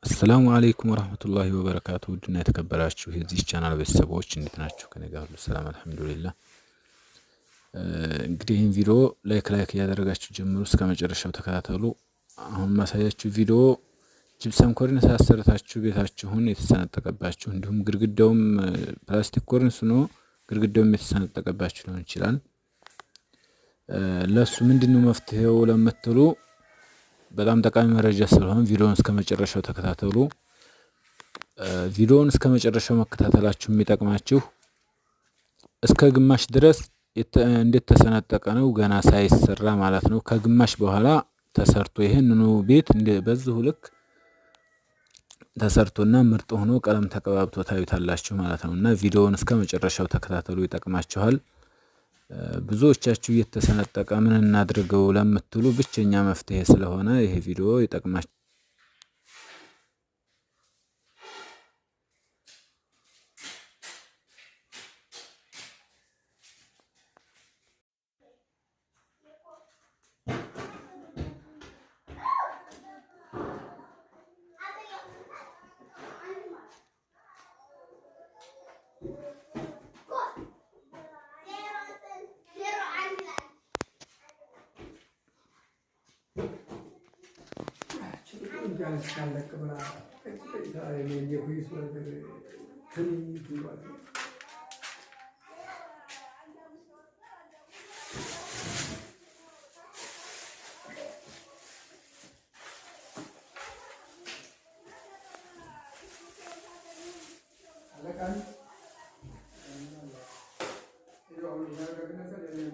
አሰላሙ አለይኩም ወራህመቱላሂ ወበረካቱ ውድና የተከበራችሁ የዚህ ቻናል ቤተሰቦች እንዴት ናችሁ? ከኔ ጋር ሁሉ ሰላም አልሐምዱሊላህ። እንግዲህ ይህን ቪዲዮ ላይክ እያደረጋችሁ ጀምሩ፣ እስከ መጨረሻው ተከታተሉ። አሁን ማሳያችሁ ቪዲዮ ጅብሰም ኮርኒስ አሰርታችሁ ቤታችሁን የተሰነጠቀባችሁ እንዲሁም ግድግዳውም ፕላስቲክ ኮርኒስ ሆኖ ግድግዳውም የተሰነጠቀባችሁ ሊሆን ይችላል። ለሱ ምንድነው መፍትሄው ለምትሉ በጣም ጠቃሚ መረጃ ስለሆነ ቪዲዮውን እስከ መጨረሻው ተከታተሉ። ቪዲዮውን እስከ መጨረሻው መከታተላችሁ የሚጠቅማችሁ እስከ ግማሽ ድረስ እንዴት ተሰነጠቀ ነው ገና ሳይሰራ ማለት ነው። ከግማሽ በኋላ ተሰርቶ ይሄንኑ ቤት በዚሁ ልክ ተሰርቶና ምርጥ ሆኖ ቀለም ተቀባብቶ ታዩታላችሁ ማለት ነውና ቪዲዮውን እስከ መጨረሻው ተከታተሉ፣ ይጠቅማችኋል። ብዙዎቻችሁ እየተሰነጠቀ ምን እናድርገው ለምትሉ ብቸኛ መፍትሄ ስለሆነ ይሄ ቪዲዮ ይጠቅማችኋል። Jangan sekali kebelah, saya ini dia hui suara dari kini dua. Ada kan? Ini orang yang ada kena saya ini.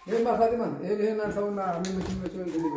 Ini Mbak Fatimah, ini nasi sama mami macam macam ini.